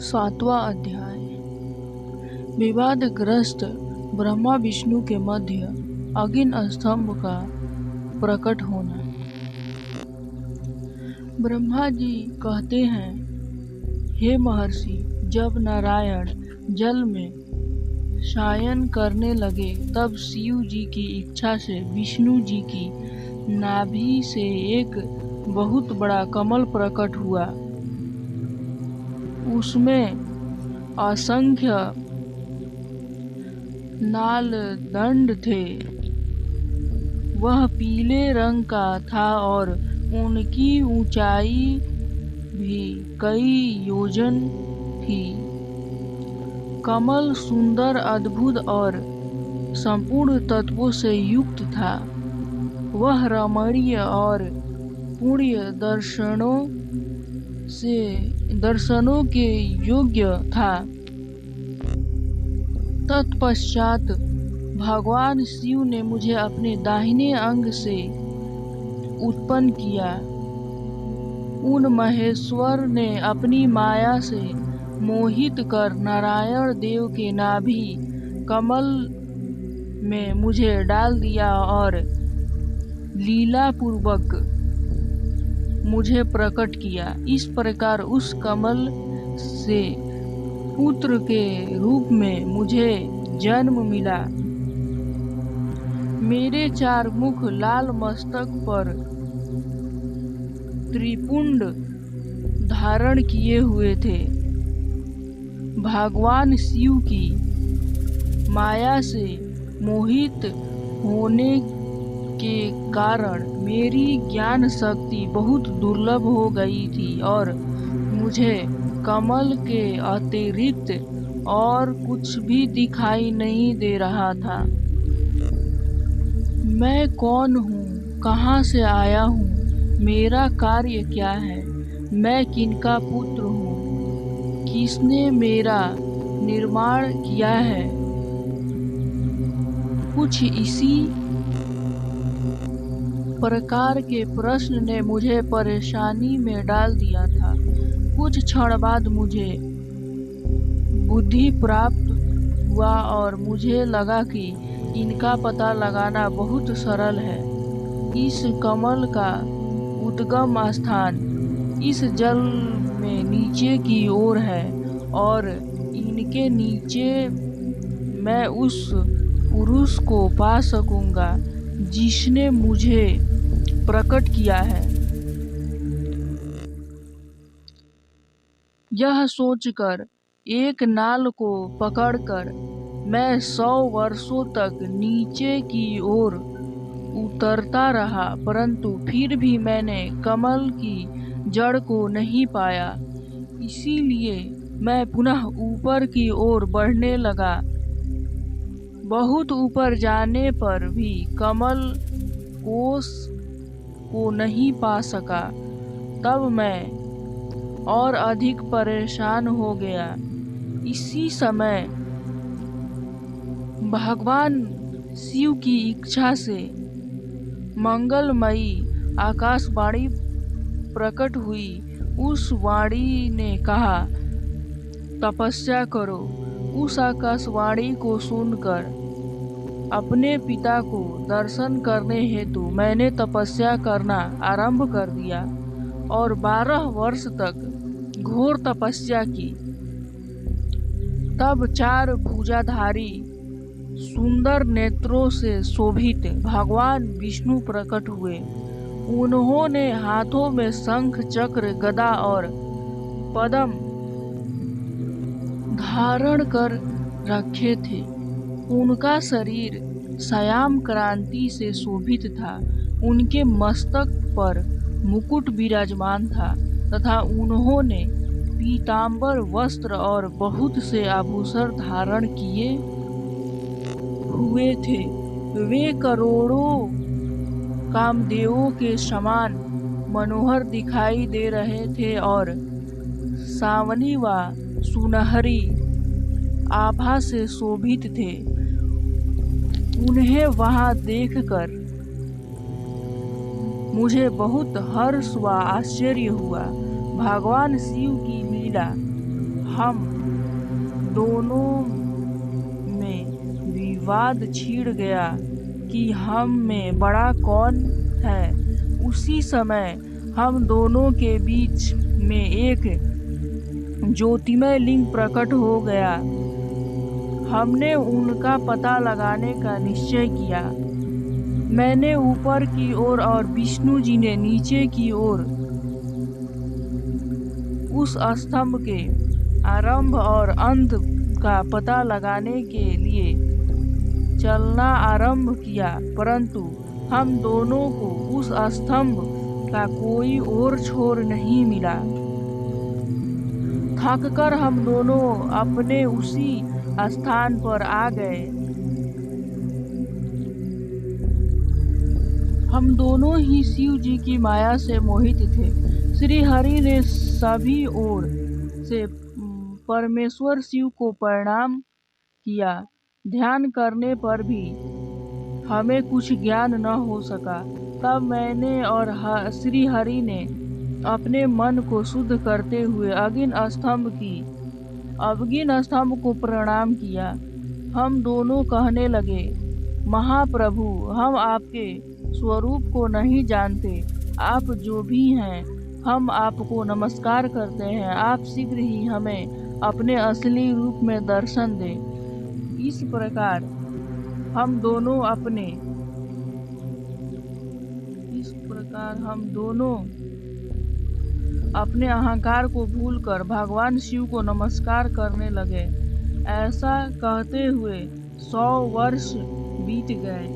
सातवां अध्याय। विवादग्रस्त ब्रह्मा विष्णु के मध्य अग्नि स्तंभ का प्रकट होना। ब्रह्मा जी कहते हैं, हे महर्षि, जब नारायण जल में शयन करने लगे तब शिव जी की इच्छा से विष्णु जी की नाभि से एक बहुत बड़ा कमल प्रकट हुआ। उसमें असंख्य नाल दंड थे। वह पीले रंग का था और उनकी ऊंचाई भी कई योजन थी। कमल सुंदर, अद्भुत और संपूर्ण तत्वों से युक्त था। वह रमणीय और पुण्य दर्शनों के योग्य था। तत्पश्चात भगवान शिव ने मुझे अपने दाहिने अंग से उत्पन्न किया। उन महेश्वर ने अपनी माया से मोहित कर नारायण देव के नाभि कमल में मुझे डाल दिया और लीला पूर्वक मुझे प्रकट किया। इस प्रकार उस कमल से पुत्र के रूप में मुझे जन्म मिला। मेरे चार मुख लाल मस्तक पर त्रिपुंड धारण किए हुए थे। भगवान शिव की माया से मोहित होने के कारण मेरी ज्ञान शक्ति बहुत दुर्लभ हो गई थी और मुझे कमल के अतिरिक्त और कुछ भी दिखाई नहीं दे रहा था। मैं कौन हूँ, कहाँ से आया हूँ, मेरा कार्य क्या है, मैं किनका पुत्र हूँ, किसने मेरा निर्माण किया है। कुछ इसी प्रकार के प्रश्न ने मुझे परेशानी में डाल दिया था। कुछ क्षण बाद मुझे बुद्धि प्राप्त हुआ और मुझे लगा कि इनका पता लगाना बहुत सरल है। इस कमल का उद्गम स्थान इस जल में नीचे की ओर है और इनके नीचे मैं उस पुरुष को पा सकूंगा जिसने मुझे प्रकट किया है। यह सोचकर एक नाल को पकड़कर मैं 100 वर्षों तक नीचे की ओर उतरता रहा, परंतु फिर भी मैंने कमल की जड़ को नहीं पाया। इसीलिए मैं पुनः ऊपर की ओर बढ़ने लगा। बहुत ऊपर जाने पर भी कमल कोश को नहीं पा सका। तब मैं और अधिक परेशान हो गया। इसी समय भगवान शिव की इच्छा से मंगलमयी आकाशवाणी प्रकट हुई। उस वाणी ने कहा, तपस्या करो। उस आकाशवाणी को सुनकर अपने पिता को दर्शन करने हेतु मैंने तपस्या करना आरंभ कर दिया और 12 वर्ष तक घोर तपस्या की। तब 4 भुजाधारी सुंदर नेत्रों से शोभित भगवान विष्णु प्रकट हुए। उन्होंने हाथों में शंख, चक्र, गदा और पद्म धारण कर रखे थे। उनका शरीर श्याम क्रांति से शोभित था। उनके मस्तक पर मुकुट विराजमान था तथा उन्होंने पीतांबर वस्त्र और बहुत से आभूषण धारण किए हुए थे। वे करोड़ों कामदेवों के समान मनोहर दिखाई दे रहे थे और सावनी व सुनहरी आभा से शोभित थे। उन्हें वहां देखकर मुझे बहुत हर्ष व आश्चर्य हुआ। भगवान शिव की लीला हम दोनों में विवाद छिड़ गया कि हम में बड़ा कौन है। उसी समय हम दोनों के बीच में एक ज्योतिमय लिंग प्रकट हो गया। हमने उनका पता लगाने का निश्चय किया। मैंने ऊपर की ओर और विष्णु जी ने नीचे की ओर उस स्तंभ के आरंभ और अंत का पता लगाने के लिए चलना आरंभ किया, परंतु हम दोनों को उस स्तंभ का कोई और छोर नहीं मिला। थककर हम दोनों अपने उसी स्थान पर आ गए। हम दोनों ही शिव जी की माया से मोहित थे। श्री हरि ने सभी ओर से परमेश्वर शिव को प्रणाम किया। ध्यान करने पर भी हमें कुछ ज्ञान न हो सका। तब मैंने और श्री हरि ने अपने मन को शुद्ध करते हुए अवगिन स्तंभ को प्रणाम किया। हम दोनों कहने लगे, महाप्रभु, हम आपके स्वरूप को नहीं जानते। आप जो भी हैं, हम आपको नमस्कार करते हैं। आप शीघ्र ही हमें अपने असली रूप में दर्शन दें। इस प्रकार हम दोनों अपने अहंकार को भूलकर भगवान शिव को नमस्कार करने लगे। ऐसा कहते हुए 100 वर्ष बीत गए।